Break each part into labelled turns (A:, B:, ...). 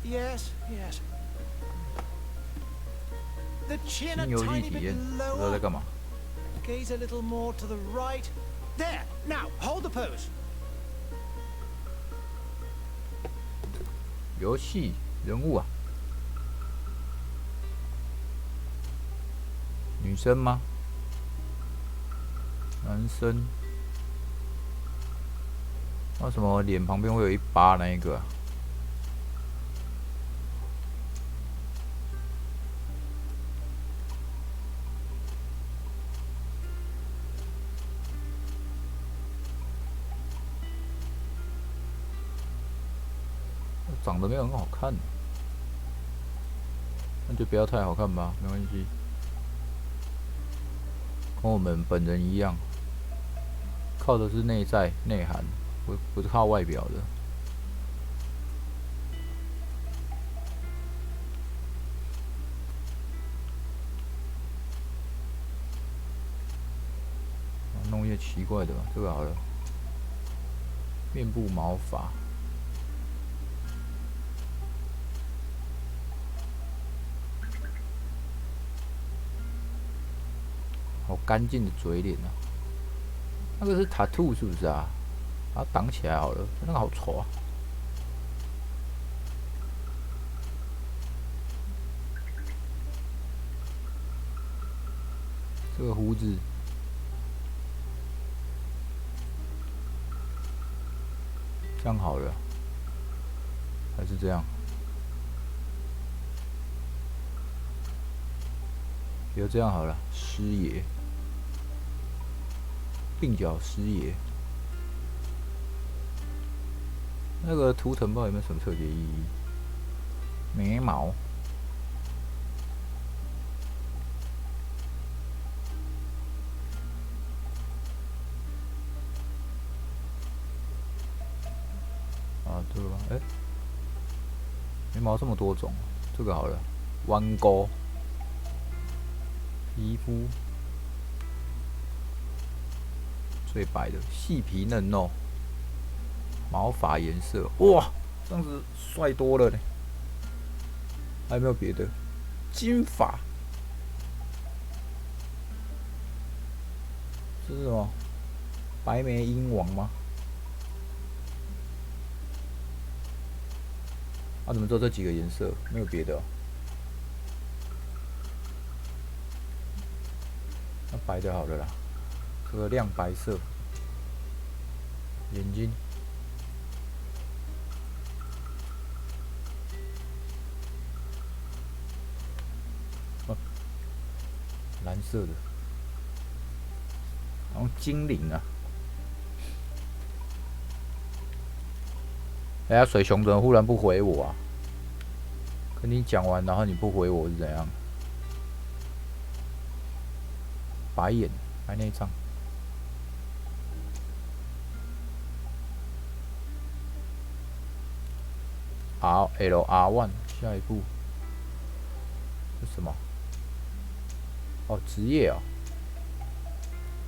A: Yes, yes. The chin a
B: 新游戏
A: tiny
B: 体
A: bit
B: 验，不知道
A: lower.
B: 在干嘛。
A: Gaze a little more to the right. There. Now hold the pose.
B: 游戏人物啊，女生吗？男生？为什么脸旁边会有一疤那一个、啊？长得没有很好看，那就不要太好看吧，没关系。跟我们本人一样，靠的是内在内涵，不是靠外表的。弄一些奇怪的吧，这个好了。面部毛发。 好干净的嘴脸啊！那个是 tattoo 是不是啊？把它挡起来好了，那个好丑啊！这个胡子这样好了，还是这样？就这样好了，师爷，鬓角师爷。那个图腾不知道有没有什么特别意义？眉毛。 啊，对了，哎，眉毛这么多种，这个好了，弯钩，皮肤最白的，细皮嫩肉，毛发颜色，哇，这样子帅多了呢。还有没有别的？金发，这是什么？白眉鹰王吗？ 啊，怎么只有这几个颜色？没有别的、哦？那白的好了啦，这个亮白色，眼睛，哦，蓝色的，然后精灵啊。哎呀，水熊怎么忽然不回我啊？跟你讲完，然后你不回我是怎样？白眼，白内障。RLR1，下一步是什么？哦，职业哦。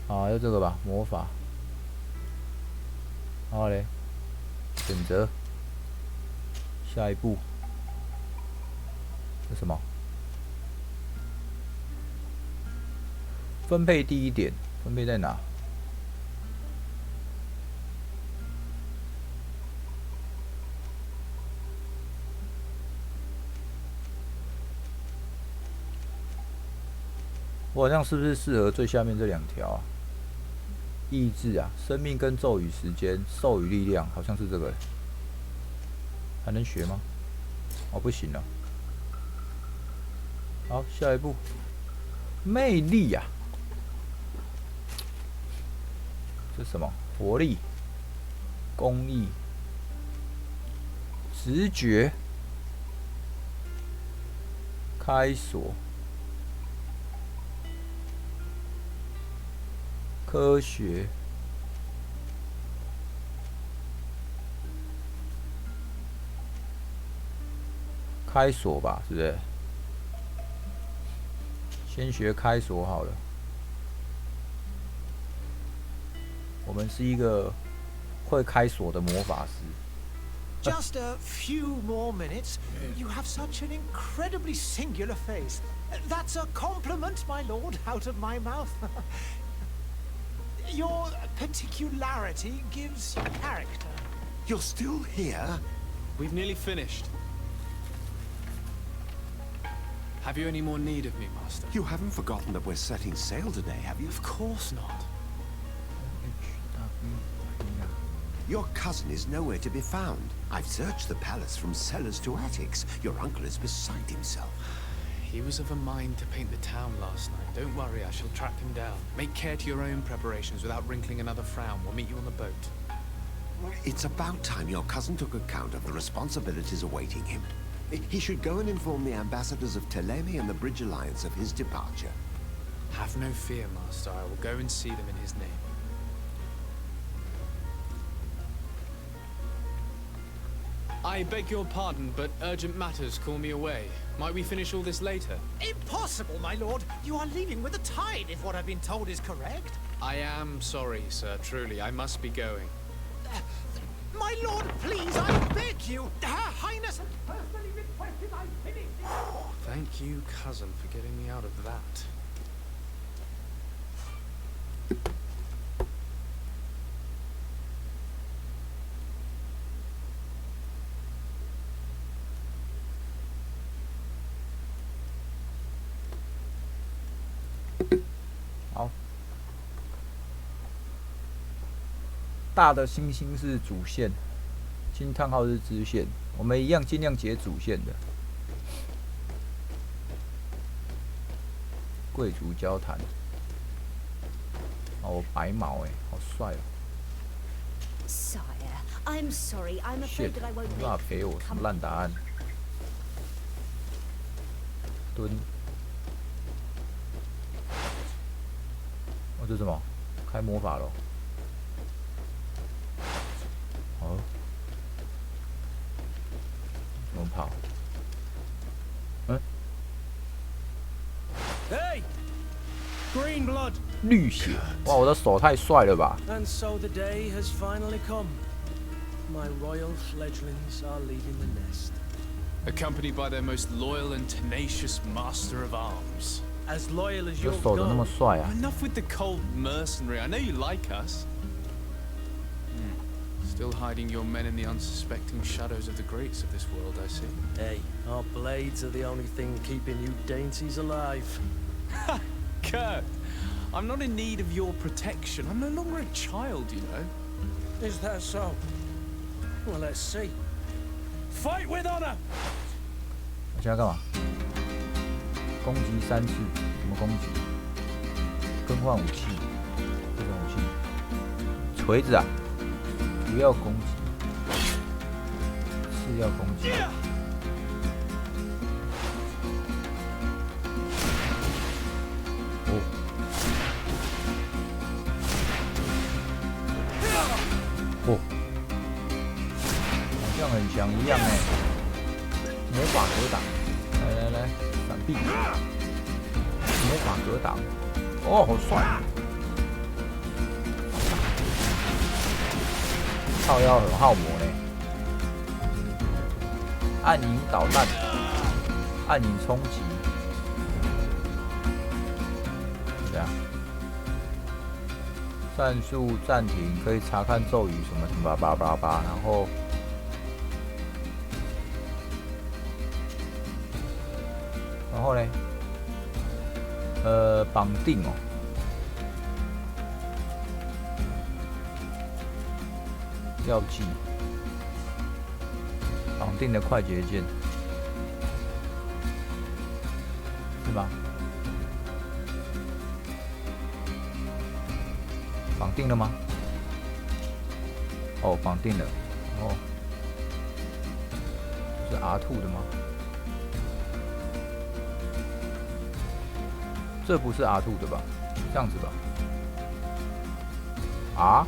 B: 啊，要这个吧，魔法。然后嘞，选择。下一步是什么？分配第一点，分配在哪？我好像是不是适合最下面这两条啊？意志啊，生命跟咒语时间，授予力量，好像是这个。还能学吗？哦，不行了。好，下一步，魅力呀、啊，这是什么？活力、公益、直觉、开锁、科学。开锁吧，是不是？先学开锁好了。我们是一个会开锁的魔法师。
A: Just a few more minutes. You have such an incredibly singular face. That's a compliment, my lord, out of my mouth. Your particularity gives you character.
C: You're still here?
D: We've nearly finished. Have you any more need of me, Master?
C: You haven't forgotten that we're setting sail today, have you?
D: Of course not.
C: Your cousin is nowhere to be found. I've searched the palace from cellars to attics. Your uncle is beside himself.
D: He was of a mind to paint the town last night. Don't worry, I shall track him down. Make care to your own preparations without wrinkling another frown. We'll meet you on the boat.
C: It's about time your cousin took account of the responsibilities awaiting him. He should go and inform the ambassadors of Telemi and the Bridge Alliance of his departure.
D: Have no fear, Master. I will go and see them in his name. I beg your pardon, but urgent matters call me away. Might we finish all this later?
A: Impossible, my lord. You are leaving with the tide, if what I've been told is correct.
D: I am sorry, sir. Truly, I must be going.
A: My lord, please, I beg you. Her Highness has personally requested I finish this.
D: Thank you, cousin, for getting me out of that.
B: 好，大的星星是主线，惊叹号是支线，我们一样尽量解主线的。贵族交谈，哦，白毛哎，好帅哦！
E: Sire, I'm sorry. I'm
B: shit，
E: afraid that I won't
B: 没办法陪我，什么烂答案？蹲。哦，这是什么？开魔法了。哦。怎么跑？嗯。
F: Hey! Green blood!
B: 绿血！哇，我的手太帅了吧！
F: And so the day has finally come. My royal fledglings are leaving the nest.
D: Accompanied by their most loyal and tenacious master of arms.
F: As loyal as
B: 我
F: you'll
B: 手怎么那么
F: go.
B: 帅啊？
D: Enough with the cold mercenary. I know you like us. Still hiding your men in the unsuspecting shadows of the greats of this world, I see.
F: Hey, our blades are the only thing keeping you dainties alive.
D: Ha! Kurt, I'm not in need of your protection. I'm no longer a child, you know.
F: Is that so? Well, let's see. Fight with honor!
B: 我现在干嘛？攻击3次，什么攻击？更换武器，这种武器，锤子啊！不要攻击，是要攻击。哦，哦，好像很强一样哎。魔法格挡，来来来，闪避。魔法格挡，哦，好帅！靠腰很耗魔嘞。暗影导弹，暗影冲击，这样。战术暂停，可以查看咒语什么什么叭叭叭，然后嘞，绑定哦。 药剂，绑定的快捷键，是吗？绑定了吗？哦，绑定了。哦，这是 R2 的吗？这不是 R2 的吧？这样子吧？啊？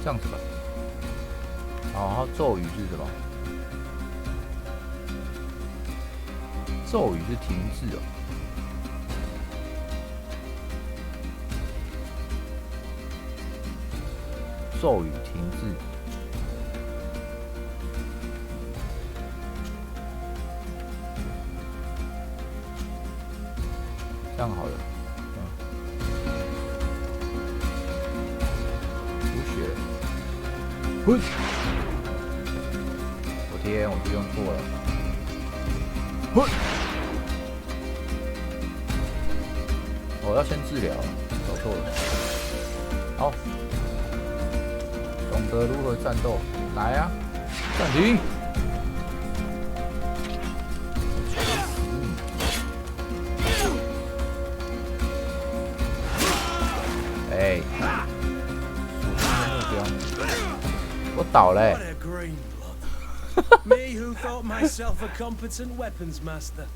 B: 这样子吧。好，然后咒语是什么？咒语是停滞哦。咒语停滞。样好了。出血了。哼！我天，我就用错了。哼！我要先治疗，搞错了。好，懂得如何战斗，来啊！暂停。哎，目标，我倒嘞。
F: What a green blood. Me who thought myself a competent weapons master.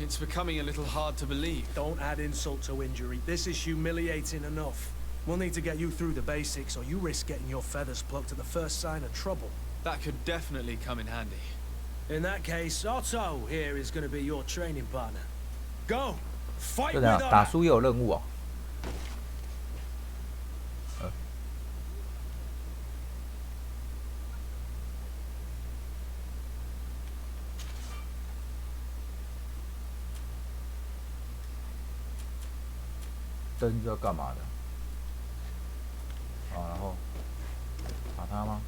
D: It's becoming a little hard to believe.
F: Don't add insult to injury. This is humiliating enough. We'll need to get you through the basics, or you risk getting your feathers plucked at the first sign of trouble.
D: That could definitely come in handy.
F: In that case, Otto here is going to be your training partner. Go! Fight
B: 就
F: with
B: 这样，打
F: honor!
B: 输也有任务哦。灯是要干嘛的？啊，然后打他吗？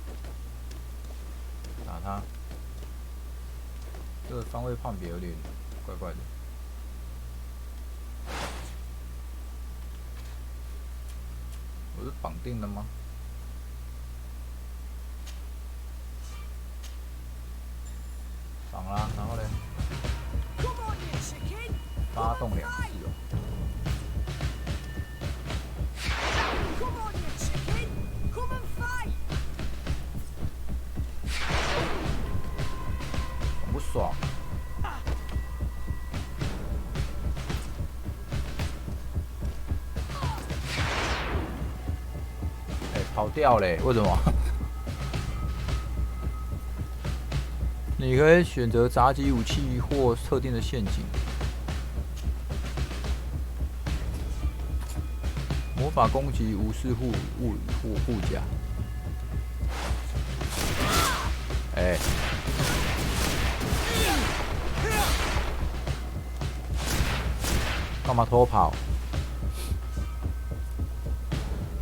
B: 打他。这个方位判别有点怪怪的。我是绑定了吗？绑啦，然后嘞，发动2次哦。 很不爽。哎，跑掉嘞！为什么？你可以选择杂击武器或特定的陷阱。魔法攻击无视护甲。哎。 干嘛偷跑？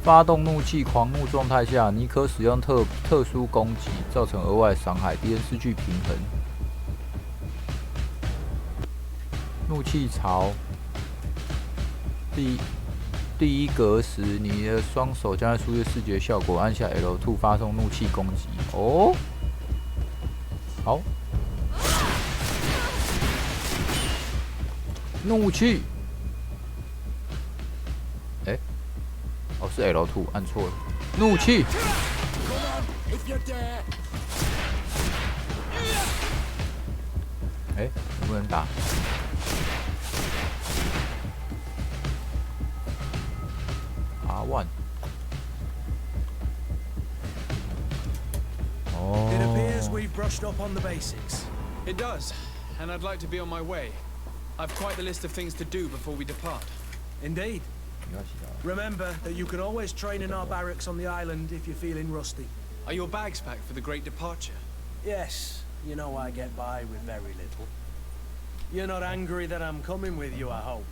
B: 发动怒气狂怒状态下，你可使用特殊攻击，造成额外伤害，敌人失去平衡。怒气槽第一格时，你的双手将在输入视觉效果，按下 L2 发送怒气攻击。哦，好，怒气。 哦，是 L2 按错了，怒气。哎，能不能打？R1。哦。
F: It appears we've brushed up on the basics.
D: It does, and I'd like to be on my way. I've quite the list of things to do before we depart.
F: Indeed. Remember that you can always train in our barracks on the island if you're feeling rusty.
D: Are your bags packed for the great departure?
F: Yes, you know I get by with very little. You're not angry that I'm coming with you, I hope.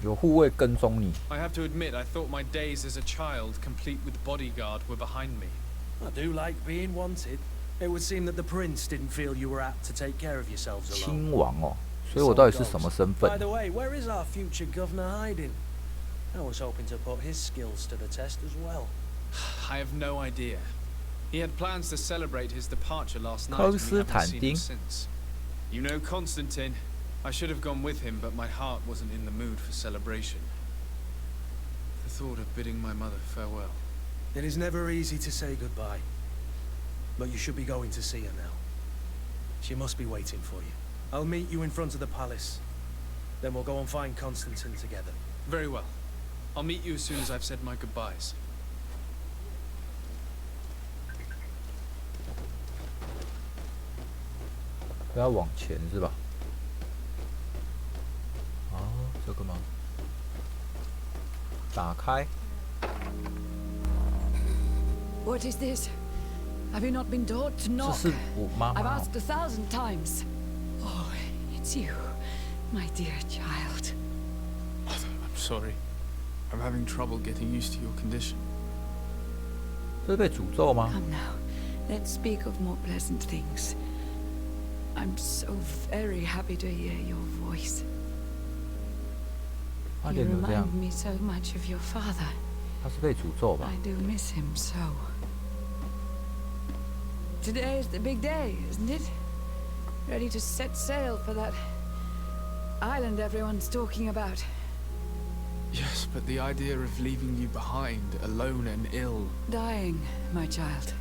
B: 有护卫跟踪你。
D: I have to admit, I thought my days as a child, complete with bodyguard, were behind me.
F: I do like being wanted. It would seem that the prince didn't feel you were apt to take care of yourselves alone.
B: 亲王哦，所以我到底是什么身份
F: By the way, where is our future governor hiding? I was hoping to put his skills to the test as well.
D: I have no idea. He had plans to celebrate his departure last night,
B: 康
D: and we
B: 斯
D: haven't
B: 坦
D: seen
B: 丁
D: him since. You know Constantine. I should have gone with him, but my heart wasn't in the mood for celebration. The thought of bidding my mother farewell.
F: It is never easy to say goodbye. But you should be going to see her now. She must be waiting for you. I'll meet you in front of the palace. Then we'll go and find Constantine together.
D: Very well. I'll meet you as soon as I've said my goodbyes.
B: 不要往前是吧？哦，这个吗？打开。
G: What is this? Have you not been taught to
B: 这
G: knock?
B: 是我妈
G: I've
B: 妈哦。
G: asked 1,000 times. Oh, it's you, my dear child.
D: I'm sorry. I'm having trouble getting used to your condition.
B: 这是被诅咒吗？
G: Come now, let's speak of more pleasant things. I'm so very happy to hear your voice.
B: 他
G: You
B: 脸怎么这样？
G: remind me so much of your father.
B: 他是被诅咒吧？
G: I do miss him so. Today is the big day, isn't it? Ready to set sail for that island everyone's talking about.
D: Yes, but the idea of leaving you behind, alone and ill.
G: Dying, my child.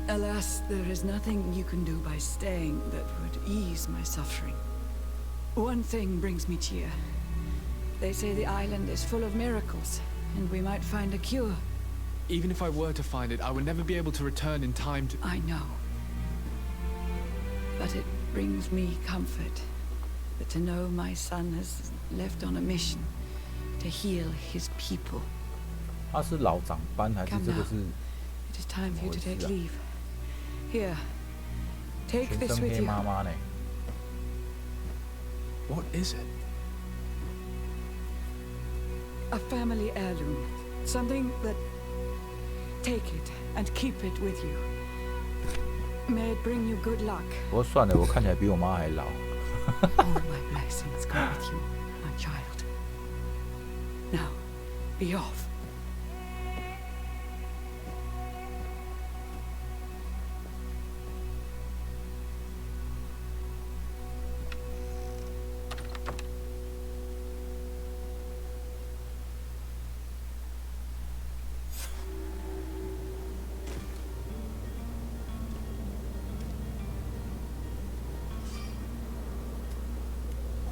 G: Alas, there is nothing you can do by staying that would ease my suffering. One thing brings me cheer. They say the island is full of miracles, and we might find a cure.
D: Even if I were to find it, I would never be able to return in time to...
G: I know. But it brings me comfort that to know my son has left on a mission to heal his people.
B: 他是老长班还是
G: Come
B: 这个
G: now.
B: 是
G: It is time for you to take
B: 怎么回事啊？
G: leave. Here, take
B: 全
G: this
B: 身
G: with
B: 黑
G: you.
B: 妈妈呢？
D: What is it?
G: A family heirloom. Something that... Take it and keep it with you. May it bring you good luck.
B: 不过算了，我看起来比我妈还老。
G: All my blessings go with you, my child. Now, be off.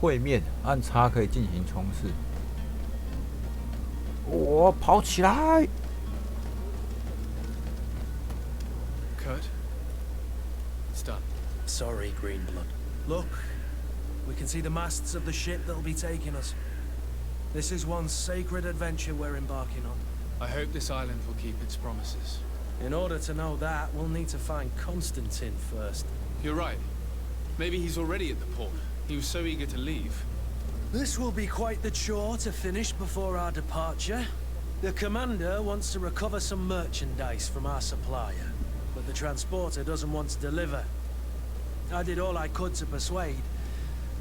G: 会面按叉可以进行冲刺。我跑起来！
D: Kurt? It's done.
F: Sorry, Greenblood. Look, we can see the masts of the ship that'll be taking us. This is one sacred adventure we're embarking on.
D: I hope this island will keep its promises.
F: In order to know that, we'll need to find Constantine first.
D: You're right. Maybe he's already at the port. He was so eager to leave.
F: This will be quite the chore to finish before our departure. The commander wants to recover some merchandise from our supplier, but the transporter doesn't want to deliver. I did all I could to persuade.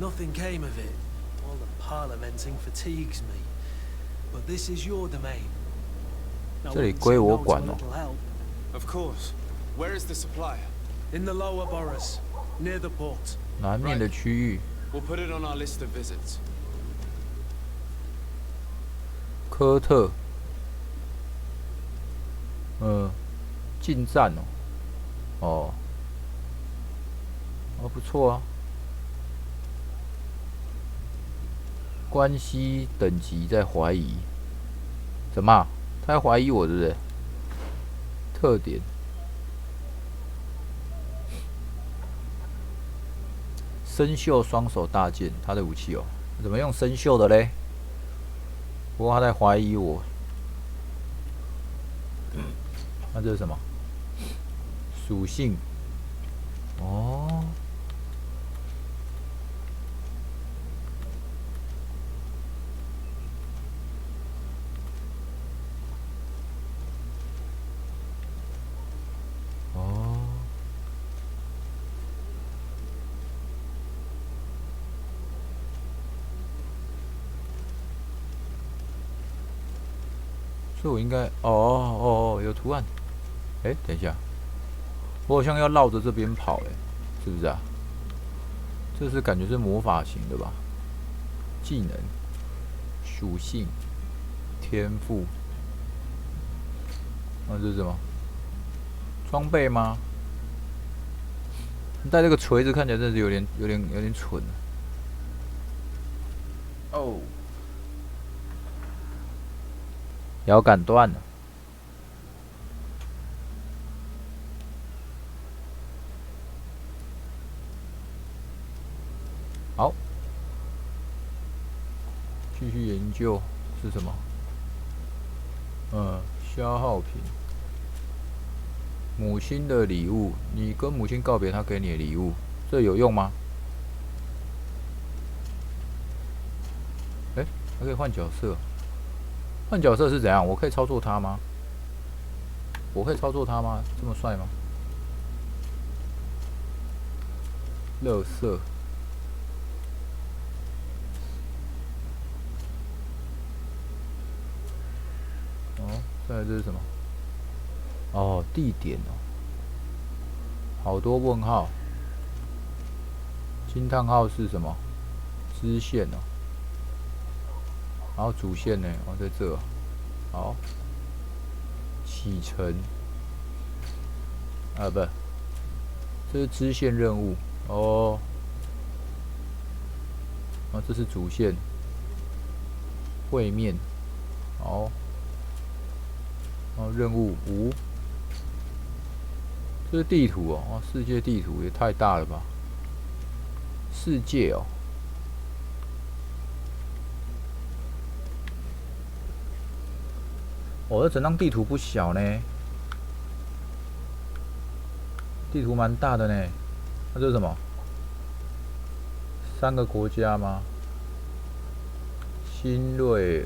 F: Nothing came of it. All the parliamenting fatigues me. But this is your domain. I
B: 这里
F: wouldn't
B: 归
F: say
B: 我
F: no to
B: 管
F: a
B: 哦。
F: little help.
D: Of course. Where is the supplier?
F: In the lower boroughs, near the port.
B: 南面的区域，
D: We'll put it on our list of visits.
B: 科特，进站哦，不错啊。关系等级在怀疑，怎么？他在怀疑我，对不对？特点。生锈双手大剑，他的武器哦，怎么用生锈的嘞？不过他在怀疑我。那这是什么？属性。哦。哦。所以我应该有图案。哎，等一下，我好像要绕着这边跑，哎，是不是啊？这是感觉是魔法型的吧？技能、属性、天赋，这是什么？装备吗？带这个锤子看起来真是有点蠢。哦。摇杆断了。好，继续研究是什么？消耗品。母亲的礼物，你跟母亲告别，她给你的礼物，这有用吗？还可以换角色。换角色是怎样？我可以操作他吗？我可以操作他吗？这么帅吗？垃圾。哦，再来这是什么？哦，地点哦，好多问号。惊叹号是什么？支线哦。然后主线呢？哦，在这。好。启程。啊，不，这是支线任务哦。啊，这是主线。会面。好。然后任务5。这是地图哦，世界地图也太大了吧！世界哦。这整张地图不小呢，地图蛮大的呢。那这是什么？3个国家吗？新瑞、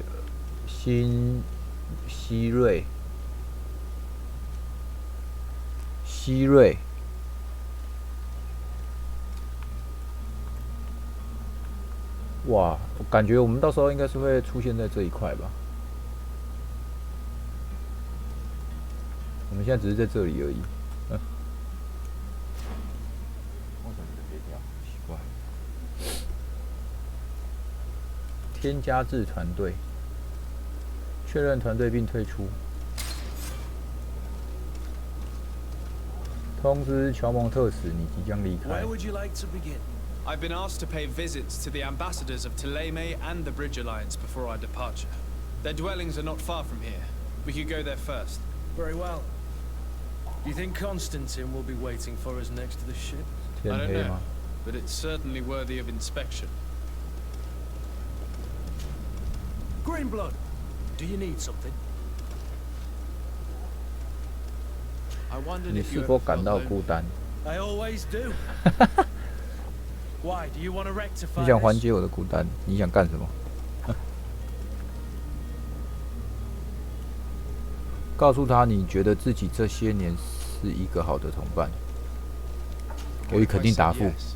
B: 西瑞、西瑞。哇，我感觉我们到时候应该是会出现在这一块吧。我们现在只是在这里而已。为什么别掉？奇怪。添加至团队，确认团队并退出。通知乔蒙特使你即将离开。
F: Where would you like to begin?
D: I've been asked to pay visits to the ambassadors of Thélème and the Bridge Alliance before our departure. Their dwellings are not far from here. We could go there first.
F: Very well. Do you think Constantine will be waiting for us next to the ship?
D: I
B: 天
D: don't
B: 黑
D: know,
B: 吗？
D: but it's certainly worthy of inspection.
F: Greenblood, do you need something?
D: I wondered
B: 你
D: if
B: 是
D: you
B: 否
D: ever
B: 感
D: felt
B: 到
D: lonely.
B: 孤单？
F: I always do. Why? Do you want to rectify
B: 你想缓
F: this?
B: 解我的孤单？你想干什么？告诉他你觉得自己这些年是一个好的同伴。给予
D: What if
B: 肯
D: I
B: 定
D: said
B: 答复。
D: yes?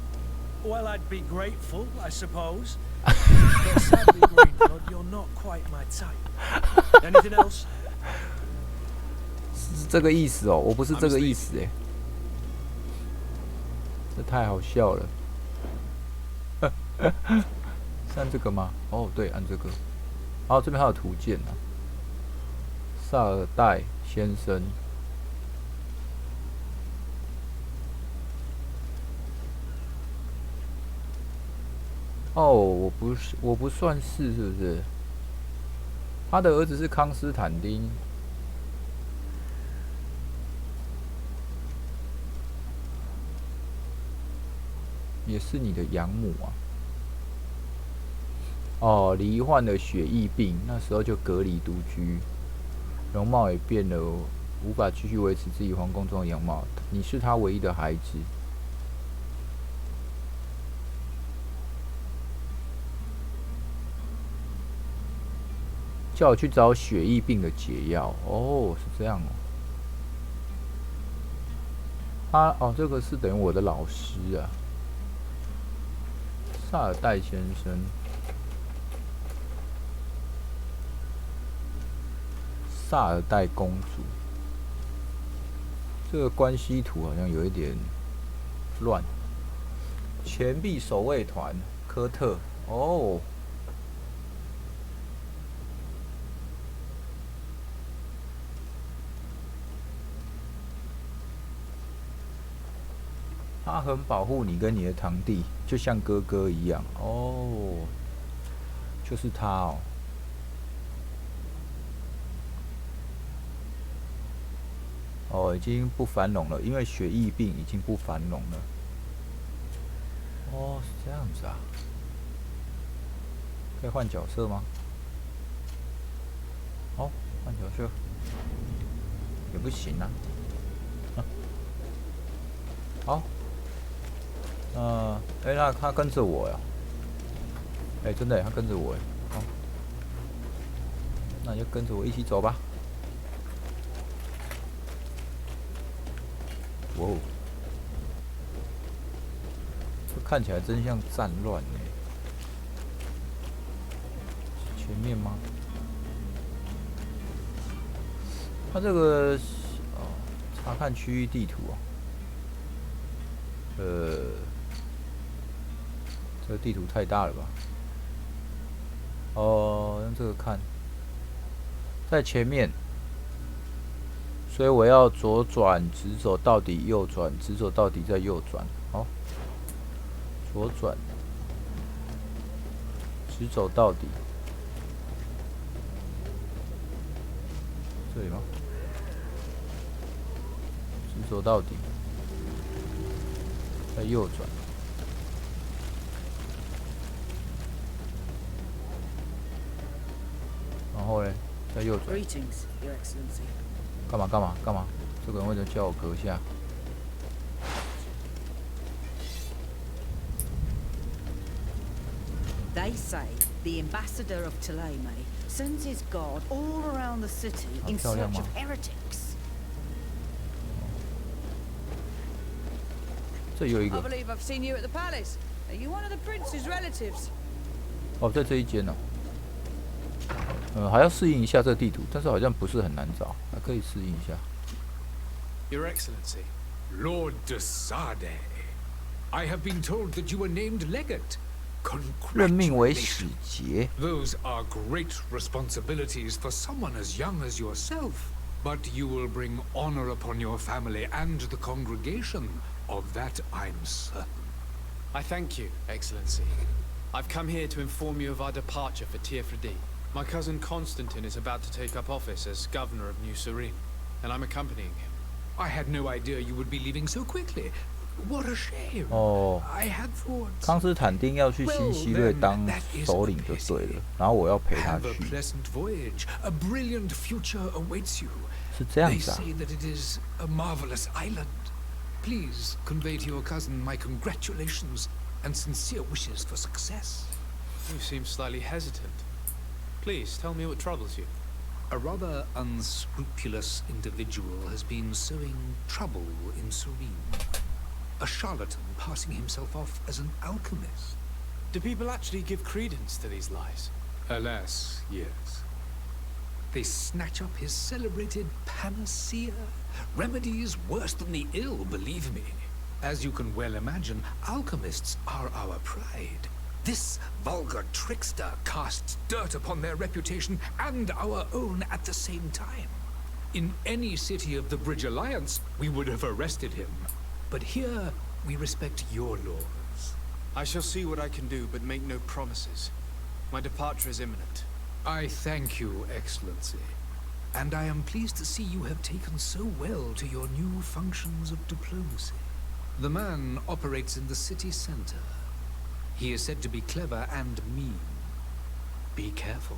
F: Well, I'd be grateful, I suppose. But sadly, Greenblood, you're not quite my type. Anything else?
B: 是这个意思哦，我不是这个意思哎，这太好笑了。是按这个吗？哦，对，按这个。然后这边还有图鉴啊。萨尔代先生。哦，我不算是，是不是？他的儿子是康斯坦丁。也是你的养母啊。哦，罹患了血疫病，那时候就隔离独居，容貌也变了，无法继续维持自己皇宫中的样貌。你是他唯一的孩子。叫我去找血疫病的解药。哦，是这样哦。这个是等于我的老师啊。萨尔代先生，萨尔代公主，这个关系图好像有一点乱。钱币守卫团，科特，哦，他很保护你跟你的堂弟，就像哥哥一样。哦，就是他哦。哦，已经不繁荣了，因为血疫病已经不繁荣了。哦，是这样子啊。可以换角色吗？哦，换角色也不行啊。好。那他跟着我呀。真的，他跟着我。好，那就跟着我一起走吧。哇哦，这看起来真像战乱呢。前面吗？它这个查看区域地图啊。这个地图太大了吧？用这个看，在前面，所以我要左转直走到底，右转直走到底，再右转。好，左转直走到底，这里吗？直走到底，再右转。然后呢，再右转。
H: Greetings, Your Excellency.
B: 干嘛？这个人为什么叫我阁下？
H: They say the ambassador of Thélème sends his guard all around the city in search of heretics.
B: 这有一个。
G: I believe I've seen you at the palace. Are you one of the prince's relatives?
B: 在这一间哦。还要适应一下这个地图，但是好像不是很难找，还可以适应一下。
D: Your Excellency.
I: Lord de Sade, I have been told that you were named legate.
B: 任命为使节。
I: Those are great responsibilities for someone as young as yourself, but you will bring honor upon your family and the congregation. Of that I'm certain.
D: I thank you, Excellency. I've come here to inform you of our departure for Tiefredi. My cousin Constantine is about to take up office as governor of New Serene, and I'm accompanying him.
I: I had no idea you would be leaving so quickly. What a shame. I had thought.
B: 康斯坦丁要去新西瑞当首领就对了，然后我要陪他
I: Have a
B: 去。
I: pleasant voyage. A brilliant future awaits you.
B: 是这样
I: They
B: 子啊？
I: say that it is a marvelous island. Please convey to your cousin my congratulations and sincere wishes for success.
D: You seem slightly hesitant. Please, tell me what troubles you.
I: A rather unscrupulous individual has been sowing trouble in Serene. A charlatan passing himself off as an alchemist.
D: Do people actually give credence to these lies?
I: Alas, yes. They snatch up his celebrated panacea. Remedies worse than the ill, believe me. As you can well imagine, alchemists are our pride. This vulgar trickster casts dirt upon their reputation and our own at the same time. In any city of the Bridge Alliance, we would have arrested him. But here, we respect your laws.
D: I shall see what I can do, but make no promises. My departure is imminent.
I: I thank you, Excellency. And I am pleased to see you have taken so well to your new functions of diplomacy. The man operates in the city center. He is said to be clever and mean. Be careful.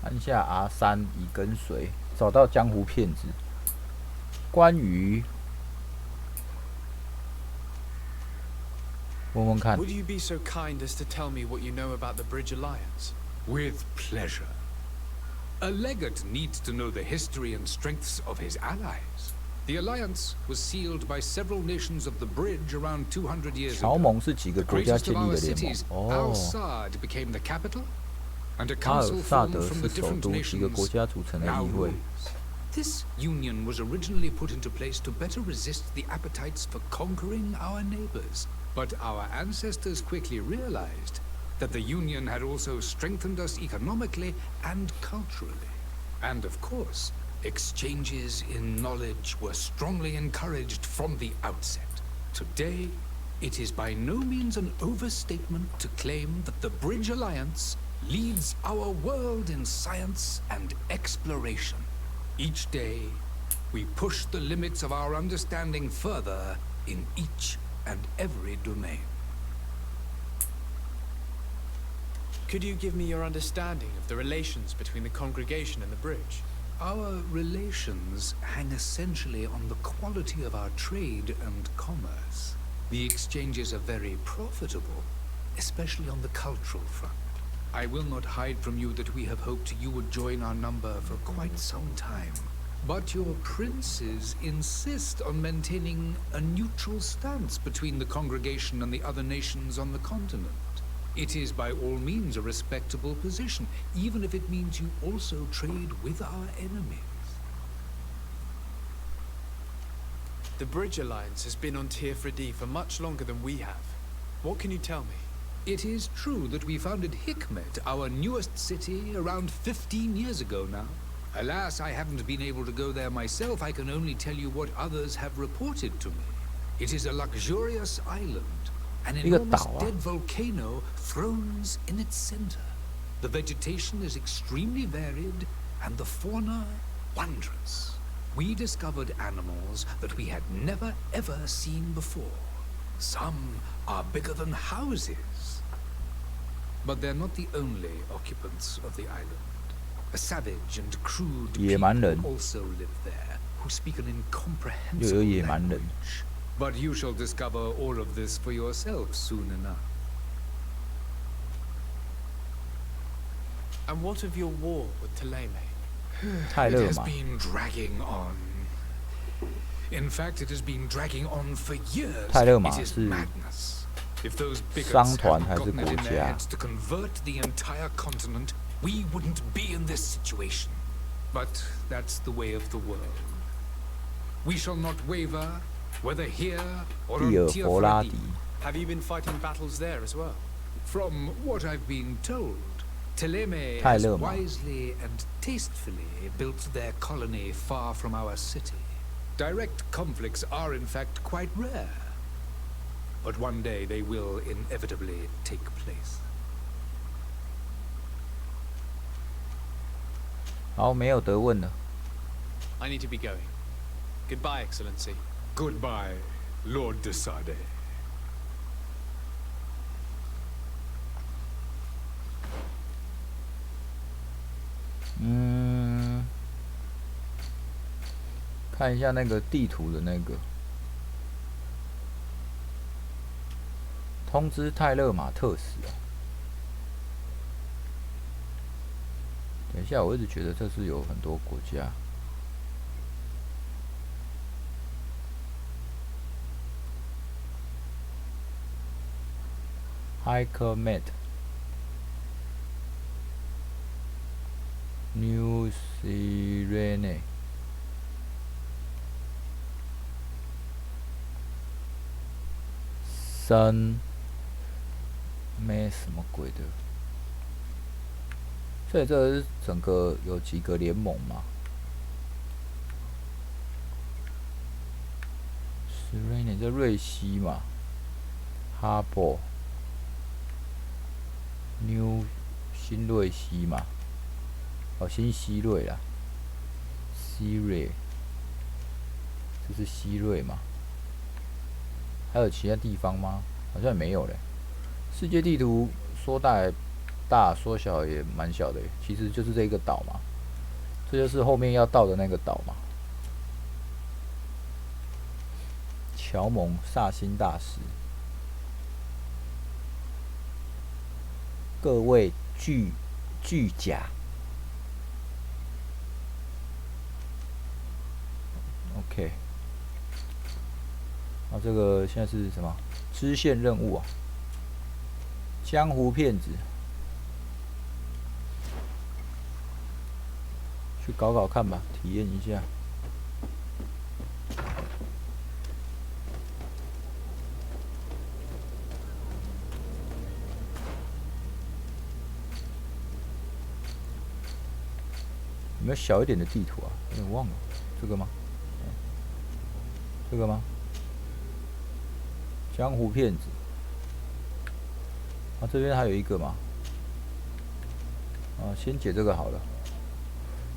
B: 按下 R3以跟随，找到江湖骗子。关于，问问看。
D: Would you be so kind as to tell me what you know about the Bridge Alliance?
I: With pleasure. A legate needs to know the history and strengths of his allies. The alliance was sealed by several nations of the Bridge around 200 years
B: 侨
I: ago.
B: 盟是几个
I: The
B: 国家
I: greatest
B: 建
I: of
B: 立
I: our
B: 的联
I: cities,
B: 盟？
I: Al
B: 哦，
I: Saad became the capital, and a
B: 阿尔
I: council
B: 萨
I: formed
B: 德
I: from
B: 是
I: the
B: 首
I: different
B: 都，几个国
I: nations.
B: 家组成的
I: Now
B: 议会。
I: rules. This union was originally put into place to better resist the appetites for conquering our neighbors. But our ancestors quickly realized that the union had also strengthened us economically and culturally. And of course, exchanges in knowledge were strongly encouraged from the outset. Today, it is by no means an overstatement to claim that the Bridge Alliance leads our world in science and exploration. Each day, we push the limits of our understanding further in each and every domain.
D: Could you give me your understanding of the relations between the congregation and the bridge?
I: Our relations hang essentially on the quality of our trade and commerce. The exchanges are very profitable, especially on the cultural front. I will not hide from you that we have hoped you would join our number for quite some time. But your princes insist on maintaining a neutral stance between the congregation and the other nations on the continent. It is by all means a respectable position, even if it means you also trade with our enemies.
D: The Bridge Alliance has been on Tier for much longer than we have. What can you tell me?
I: It is true that we founded Hikmet, our newest city, around 15 years ago now. Alas, I haven't been able to go there myself. I can only tell you what others have reported to me. It is a luxurious island. An enormous dead volcano thrones in its center. The vegetation is extremely varied, and the fauna wondrous. We discovered animals that we had never ever seen before. Some are bigger than houses. But they're not the only occupants of the island. A savage and crude people also live there, who speak an incomprehensible language. But you shall discover all of this for yourself soon enough.
D: And what of your war with Thélème?
I: It has been dragging on. In fact, it has been dragging on for years. It is madness. If those bigots hadn't gotten it in their heads to convert the entire continent, we wouldn't be in this situation. But that's the way of the world. We shall not waver, whether here or on Tier.
D: Have you been fighting battles there as well?
I: From what I've been told, Thélème has wisely and tastefully built their colony far from our city. Direct conflicts are in fact quite rare. But one day they will inevitably take place.
B: 好，没有得问了。
D: I need to be going. Goodbye, Excellency.
I: Goodbye, Lord de Sade.
B: 看一下那个地图的那个，通知泰勒马特斯啊。等一下，我一直觉得这是有很多国家。Hikmet, New Sirene。没什么鬼的，所以这是整个有几个联盟嘛？史瑞年在瑞西嘛，哈珀、New 新瑞西嘛，哦新西瑞啦，西瑞，这是西瑞嘛？还有其他地方吗？好像也没有嘞。世界地图说大也大，说小也蛮小的，其实就是这一个岛嘛。这就是后面要到的那个岛嘛。乔蒙萨辛大师，各位巨甲。OK。啊，这个现在是什么？支线任务啊，江湖骗子，去搞搞看吧，体验一下。有没有小一点的地图啊？有点忘了，这个吗？这个吗？江湖骗子，啊，这边还有一个嘛，啊，先解这个好了，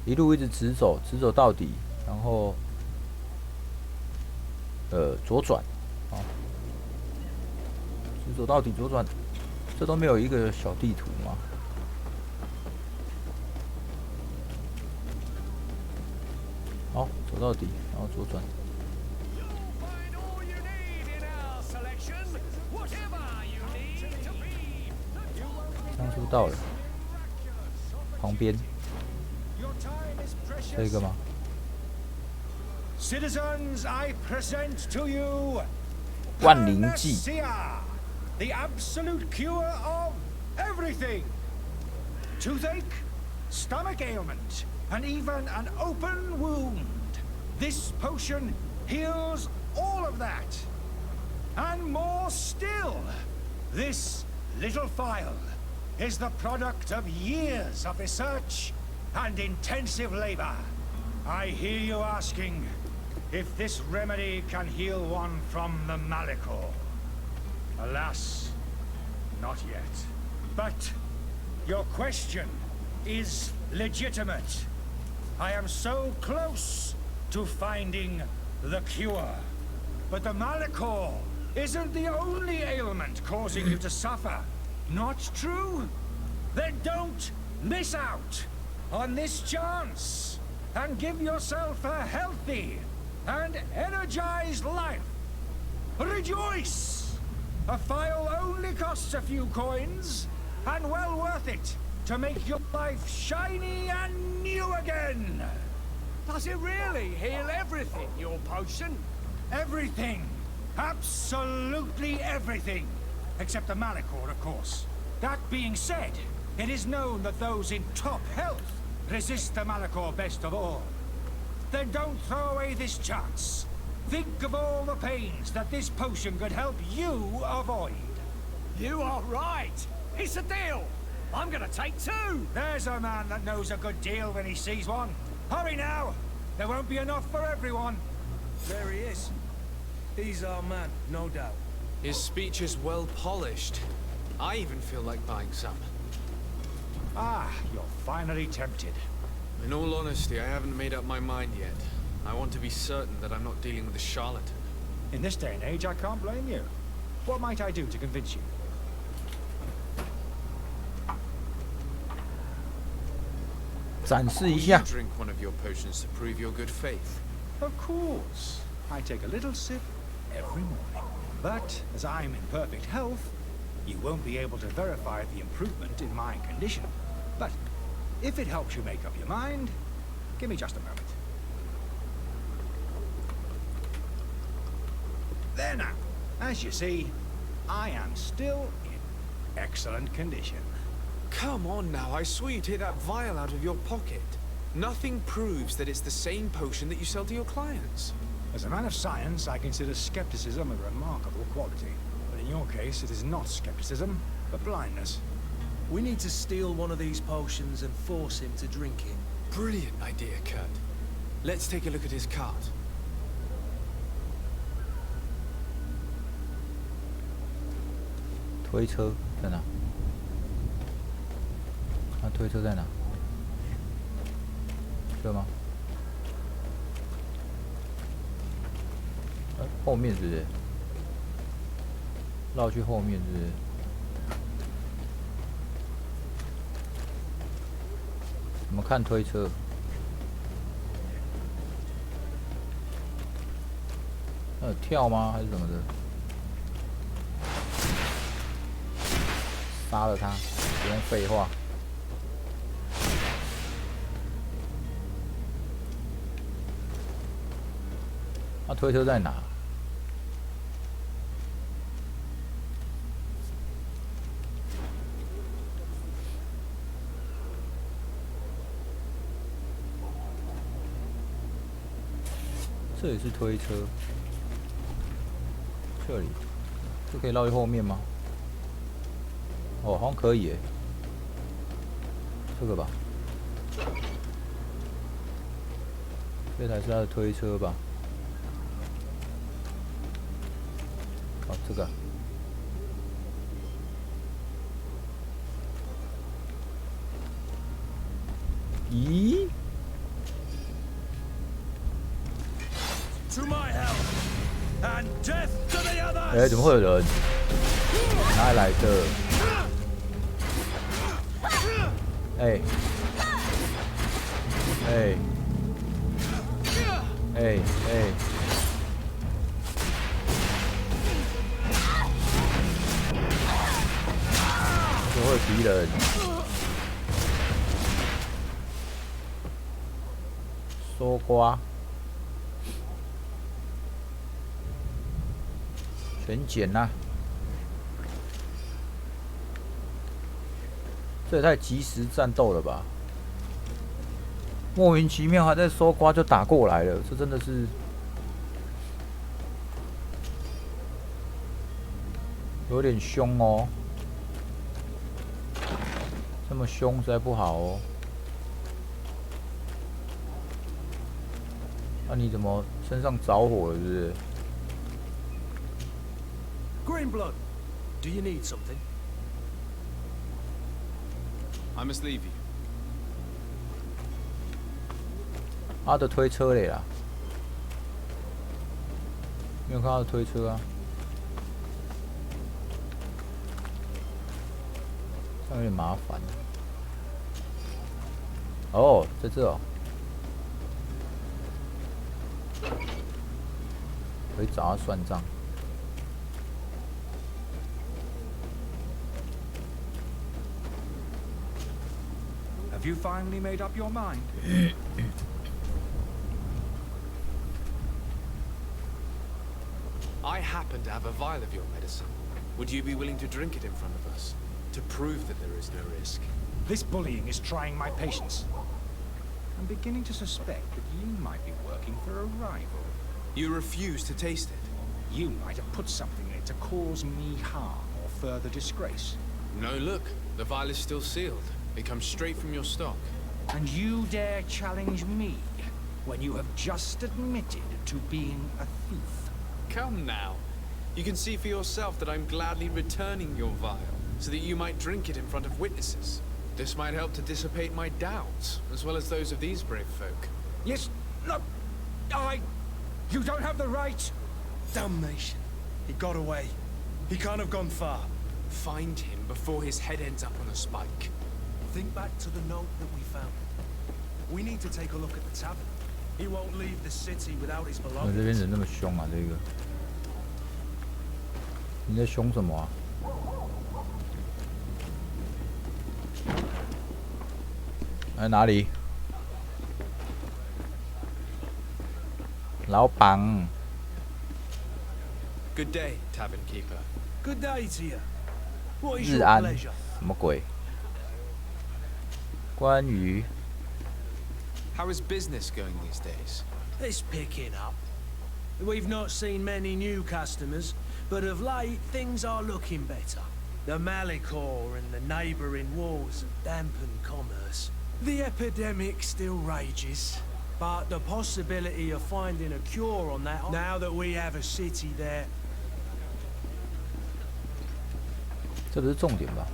B: 一路一直直走，直走到底，然后，左转，啊，直走到底，左转，这都没有一个小地图吗？走到底，然后左转。江苏到了，旁边这个吗
J: ？Citizens, I present to you
B: 万灵剂
J: the absolute cure of everything. Toothache, stomach ailment, and even an open wound. This potion heals all of that. And more still, this little phial is the product of years of research and intensive labor. I hear you asking if this remedy can heal one from the Malachor. Alas, not yet. But your question is legitimate. I am so close to finding the cure. But the Malachor isn't the only ailment causing you to suffer. Not true? Then don't miss out on this chance and give yourself a healthy and energized life. Rejoice! A phial only costs a few coins, and well worth it to make your life shiny and new again.
K: Does it really heal everything, your potion?
J: Everything. Absolutely everything. Except the Malachor, of course. That being said, it is known that those in top health resist the Malachor best of all. Then don't throw away this chance. Think of all the pains that this potion could help you avoid.
K: You are right. It's a deal. I'm gonna take 2.
J: There's a man that knows a good deal when he sees one. Hurry now. There won't be enough for everyone.
F: There he is. He's our man, no doubt.
D: His speech is well polished. I even feel like buying some.
J: Ah, you're finally tempted.
D: In all honesty, I haven't made up my mind yet. I want to be certain that I'm not dealing with a charlatan.
J: In this day and age, I can't blame you. What might I do to convince you?
D: Will you drink one of your potions to prove your good faith?
J: Of course. I take a little sip every morning. But as I'm in perfect health, you won't be able to verify the improvement in my condition. But if it helps you make up your mind, give me just a moment. There now. As you see, I am still in excellent condition.
D: Come on now, I saw you take that vial out of your pocket. Nothing proves that it's the same potion that you sell to your clients.
J: As a man of science, I consider skepticism a remarkable quality. But in your case, it is not skepticism, but blindness.
F: We need to steal one of these potions and force him to drink it.
D: Brilliant idea, Kurt. Let's take a look at his cart.
B: 推车在哪？那推车在哪？这吗？后面是不是？绕去后面是不是？我们看推车。跳吗？还是什么的？杀了他，不用废话。那推车在哪？这里是推车，这里，这可以绕去后面吗？哦，好像可以耶。这个吧，这台是他的推车吧？哦，这个。咦？ 哎，怎么会有人？哪里来的？哎，哎，哎哎，这会敌人。搜刮，全捡啦！这也太即时战斗了吧！莫名其妙还在搜刮就打过来了，这真的是有点凶哦。这么凶实在不好哦。那、你怎么身上着火了？是不是？
F: Greenblood, do you need something?
D: I must leave you.
B: 他的推车嘞啦，没有看他的推车啊，这样有点麻烦。哦，在这哦，可以找他算账。
J: Have you finally made up your mind?
D: I happen to have a vial of your medicine. Would you be willing to drink it in front of us? To prove that there is no risk?
J: This bullying is trying my patience. I'm beginning to suspect that you might be working for a rival.
D: You refuse to taste it?
J: You might have put something in it to cause me harm or further disgrace.
D: No, look. The vial is still sealed. It comes straight from your stock.
J: And you dare challenge me when you have just admitted to being a thief?
D: Come now. You can see for yourself that I'm gladly returning your vial, so that you might drink it in front of witnesses. This might help to dissipate my doubts, as well as those of these brave folk.
J: Yes, no, You don't have the right!
F: Damnation. He got away. He can't have gone far.
D: Find him before his head ends up on a spike.
F: Think back to the note that we found. We need to take a look at the tavern. He won't leave the city without his
B: 这边
F: belongings.
B: 人那么凶啊，这个。你在凶什么啊？在哪里？老板。
D: Good day, tavern keeper.
F: Good day to you. What is
B: 日
F: your
B: 安
F: pleasure?
B: 什么鬼？关于
D: How is business going these days?
F: It's picking up. We've not seen many new customers, but of late things are looking better. The Malicor and the neighbouring wars have dampened commerce. The epidemic still rages, but the possibility of finding a cure on that now that we have a city there.
B: 这不是重点吧？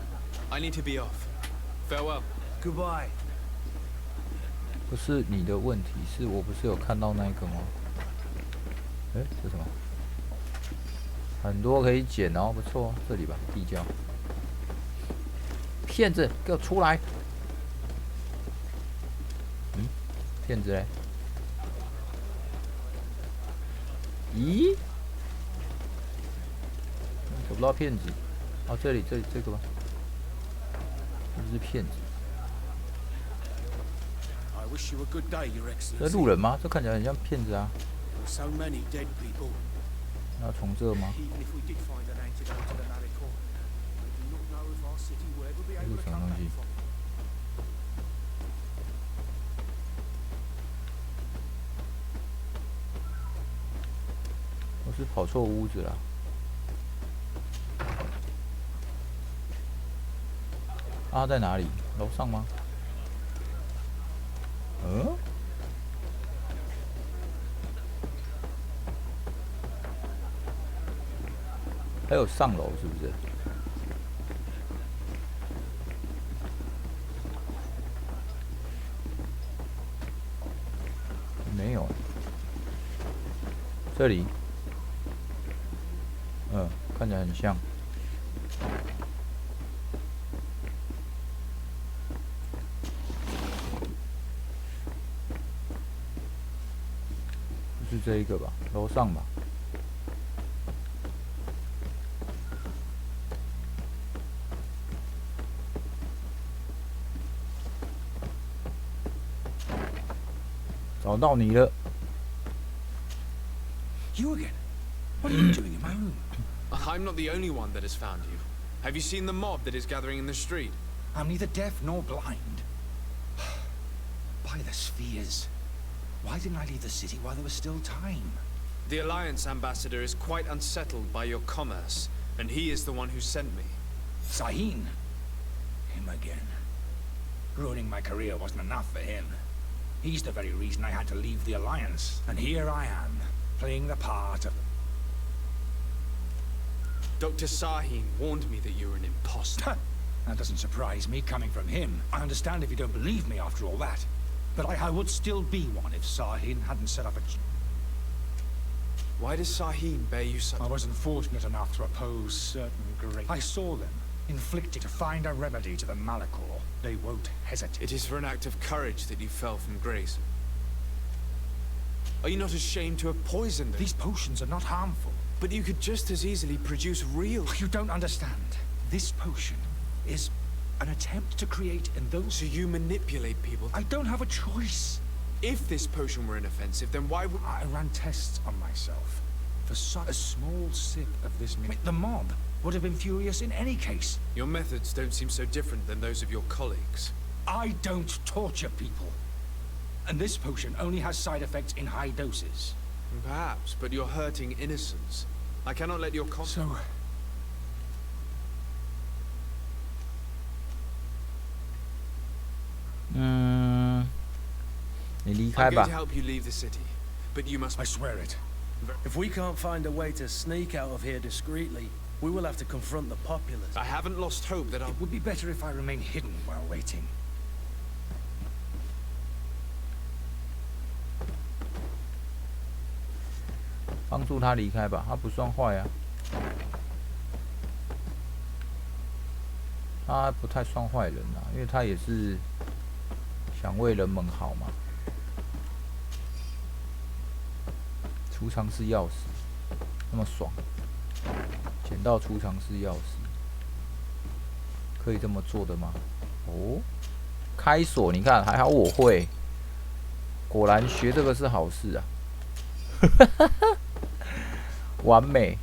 D: I need to be off. Farewell.
F: Goodbye.
B: 不是你的问题，是我不是有看到那个吗？哎，这什么？很多可以捡哦，不错哦，这里吧，地窖。骗子，给我出来！嗯，骗子嘞？咦？找不到骗子。哦，这里这个吧，这是骗子。
K: I wish you a good day, Your
B: 这
K: Excellency.
B: 路人吗？这看起来很像骗子啊！
K: So many dead people.
B: 要从这吗？
K: Even if we did find an antidote to the Malicor, we do not know if our city will ever be able to come back from.
B: 我是跑错屋子了。啊，在哪里？楼上吗？嗯？还有上楼是不是？没有。这里。嗯，看起来很像。这一个吧，楼上吧。找到你了。
J: You again? What are you doing in my room?
D: I'm not the only one that has found you. Have you seen the mob that is gathering in the street?
J: I'm neither deaf nor blind. By the spheres. Why didn't I leave the city while there was still time?
D: The Alliance ambassador is quite unsettled by your commerce, and he is the one who sent me.
J: Sahin. Him again. Ruining my career wasn't enough for him. He's the very reason I had to leave the Alliance. And here I am, playing the part of...
D: Dr. Sahin warned me that you were an imposter.
J: That doesn't surprise me, coming from him. I understand if you don't believe me after all that. But I would still be one if Sahin hadn't set up a...
D: Why does Sahin bear you such...
J: I wasn't fortunate enough to oppose certain great... I saw them, inflicted to find a remedy to the Malachor. They won't hesitate.
D: It is for an act of courage that you fell from grace. Are you not ashamed to have poisoned them?
J: These potions are not harmful.
D: But you could just as easily produce real...
J: You don't understand. This potion is an attempt to create in those...
D: So you manipulate people?
J: I don't have a choice.
D: If this potion were inoffensive, then why would...
J: I ran tests on myself. For such a small sip of this... The mob would have been furious in any case.
D: Your methods don't seem so different than those of your colleagues.
J: I don't torture people. And this potion only has side effects in high doses.
D: Perhaps, but you're hurting innocents. I cannot let your
J: So...
B: 你离开
D: I'm
B: 吧
D: going to。help you leave the city, but you must...
J: I swear it.
F: If we can't find a way to sneak out of here discreetly, we will have to confront the populace.
D: I haven't lost hope that I'll...
J: It would be better if I remain hidden while waiting.
B: 帮助他离开吧，他不算坏啊，他不太算坏人啊，因为他也是想为人们好嘛。储藏室钥匙，那么爽，捡到储藏室钥匙，可以这么做的吗？哦，开锁，你看，还好我会，果然学这个是好事啊。完美，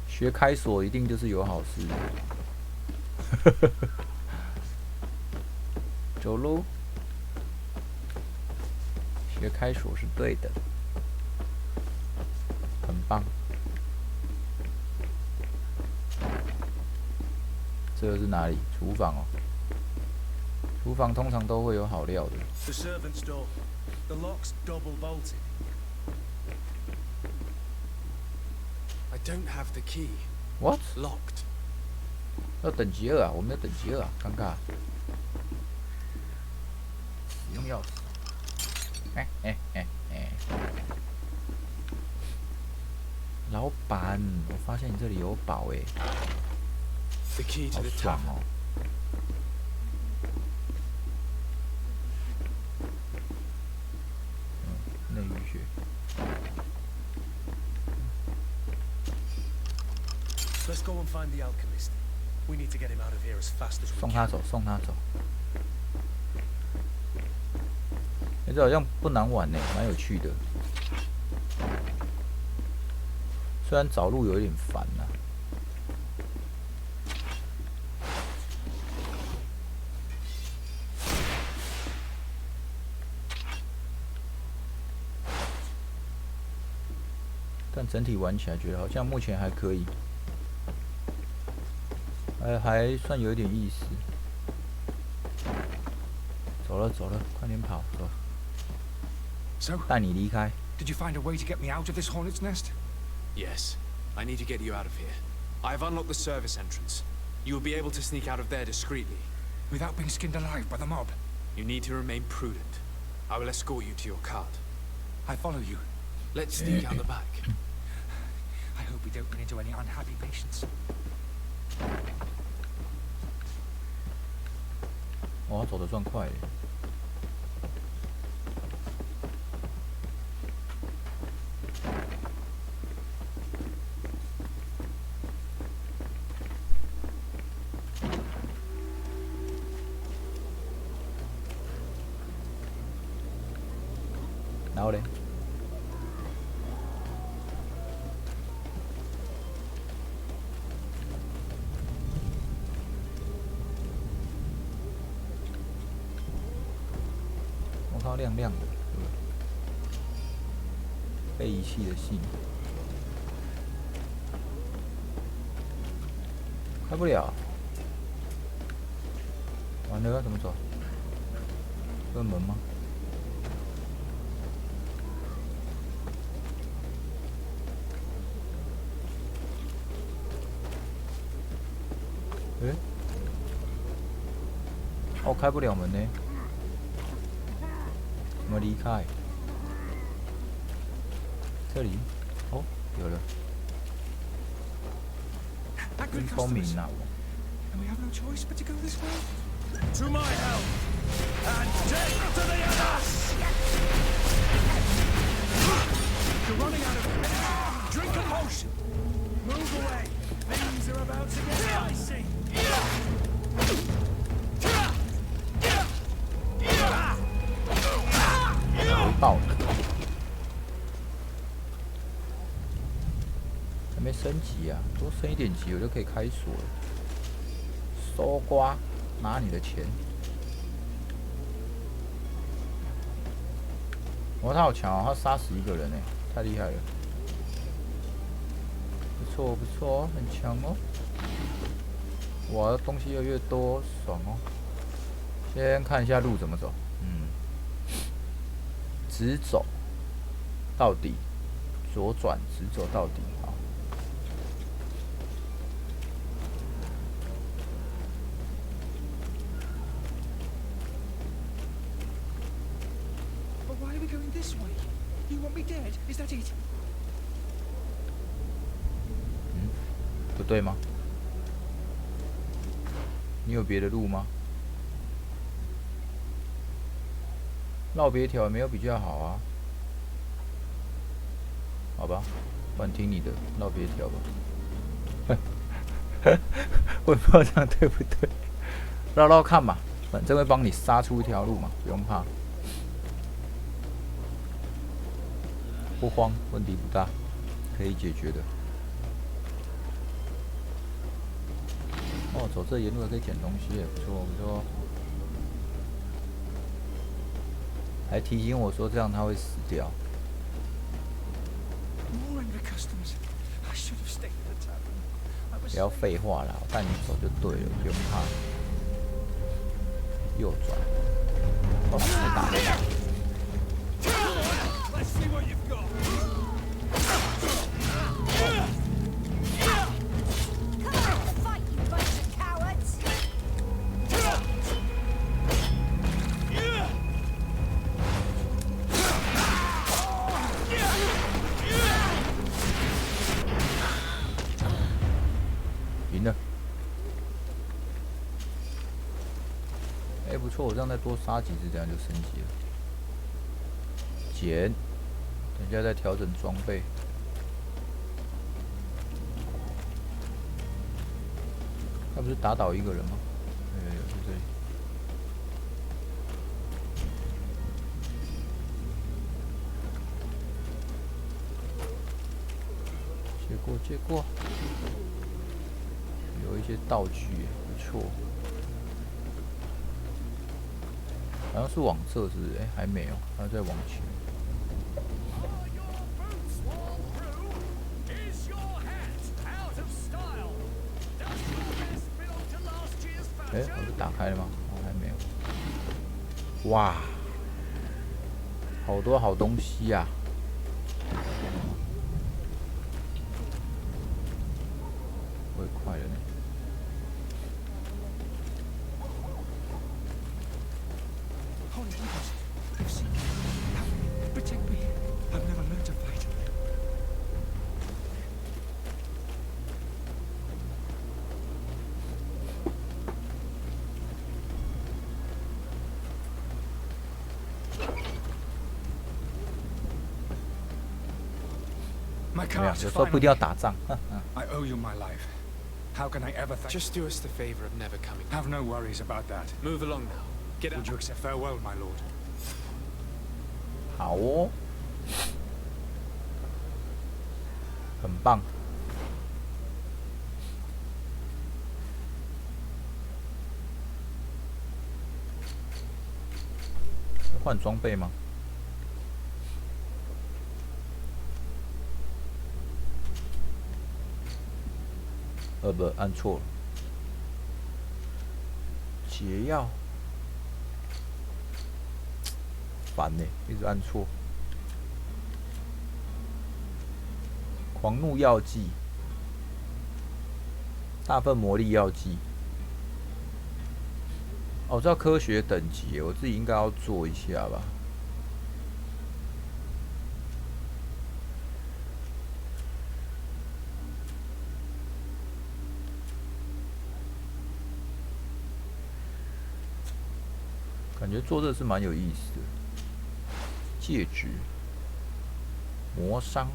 B: 学开锁一定就是有好事的。走路，学开锁是对的，很棒。这个是哪里？厨房哦。厨房通常都会有好料的。
F: The servant's door. The lock's double bolted.
D: I don't have the key.
B: What?
D: Locked.
B: 要等级2啊，我们要等级2啊，尴尬。使用钥匙。老板，我发现你这里有宝哎，
D: The key to
B: 好
D: the
B: 爽
D: tavern.
B: 哦。内浴穴。
F: Let's go and find the alchemist. We need to get him out of here as fast as we
B: 送
F: can.
B: 他走，送他走。这好像不难玩呢，蛮有趣的。虽然找路有点烦呐、但整体玩起来觉得好像目前还可以，还算有一点意思。走了走了，快点跑，走。
J: So,
B: 带你离开。
J: did you find a way to get me out of this hornet's nest?
D: Yes. I need to get you out of here. I have unlocked the service entrance. You will be able to sneak out of there discreetly.
J: Without being skinned alive by the mob?
D: You need to remain prudent. I will escort you to your cart.
J: I follow you.
D: Let's sneak out the back.
J: I hope we don't run into any unhappy patients.
B: 哦，他走得算快耶。后嘞，我看到亮亮的，对吧？被遗弃的信，开不了。完了，怎么走？这个门吗？诶，哦，开不了门呢。怎么离开？这里？哦，有了。真聪明啊！
K: And we have no choice but to go this way.
J: To my help! And death to the others! You're running out of... Drink a potion! Move away! Things are about to get dicey!
B: 回爆了！还没升级啊，多升一点级我就可以开锁了。搜刮，拿你的钱！哇，他好强哦，他杀死一个人哎，太厉害了！不错不错，很强哦。哇，东西越来越多，爽哦！先看一下路怎么走，直走到底，左转直走到底。好。
K: But why are we going this way? You want me dead? Is that it?
B: 不对吗？你有别的路吗？绕别条也没有比较好啊。好吧，不然听你的，绕别条吧。我也不知道这样对不对，绕绕看嘛，反正会帮你杀出一条路嘛，不用怕。不慌，问题不大，可以解决的。哦，走这沿路还可以捡东西，不错不错。还提醒我说这样他会死掉。
K: More angry customers. I should have stayed at the tavern.
B: 不要废话啦，我带你走就对了，不用怕。右转。哦，还打人。
J: Let's see what you've got.
E: Come on, fight, you bunch of cowards!
B: 赢了。哎，不错，我这样再多杀几只，这样就升级了。捡，等一下再调整装备。他不是打倒一个人吗？有，在这里。接过。有一些道具也不错。好像是往这是，哎，还没有，还要再往前。哎，我是打开了吗？哦，还没有。哇，好多好东西呀！我也快了呢。 怎么样？有时候不一定要打仗。
J: I owe you my life. How can I ever thank?
D: Just do us the favor of never coming.
J: Have no worries about that.
D: Move along now. Get
J: Would
D: out.
J: you accept farewell, my lord?
B: 好哦，很棒。换装备吗？不，按错了。解药，烦呢，一直按错。狂怒药剂，大份魔力药剂。哦，这叫科学等级，我自己应该要做一下吧。感觉做这是蛮有意思的。戒指，魔伤，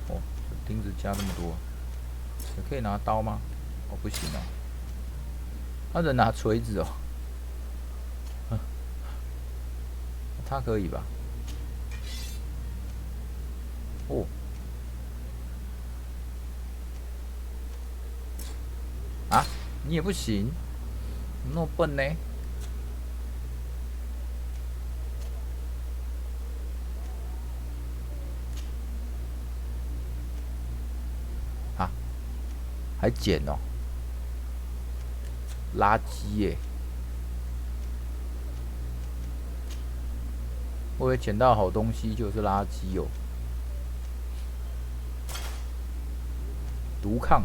B: 哦，这钉子加那么多，也可以拿刀吗？哦，不行哦，他只能拿锤子哦。他可以吧？哦，啊，你也不行，那么笨呢？啊，还捡哦，垃圾耶！我以为捡到好东西就是垃圾哦。毒抗，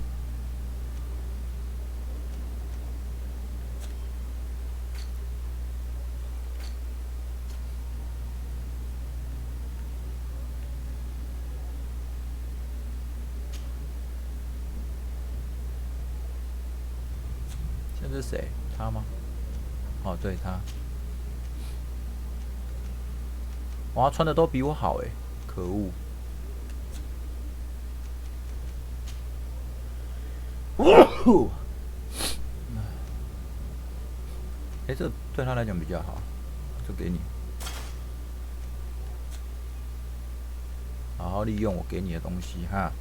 B: 现在是谁？他吗？哦，对他。哇，穿的都比我好哎，可恶！哎，这对他来讲比较好，就给你，好好利用我给你的东西哈。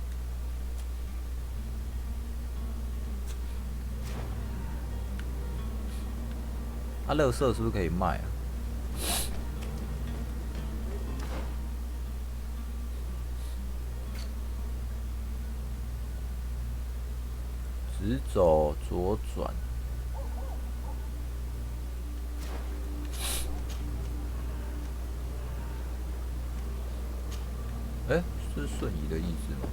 B: 啊，垃圾是不是可以卖啊？直走，左转。哎，这是瞬移的意思吗？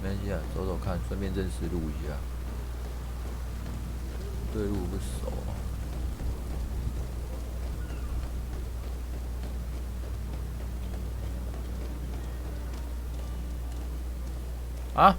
B: 没关系啊，走走看，顺便认识路一下。对路不熟啊。啊！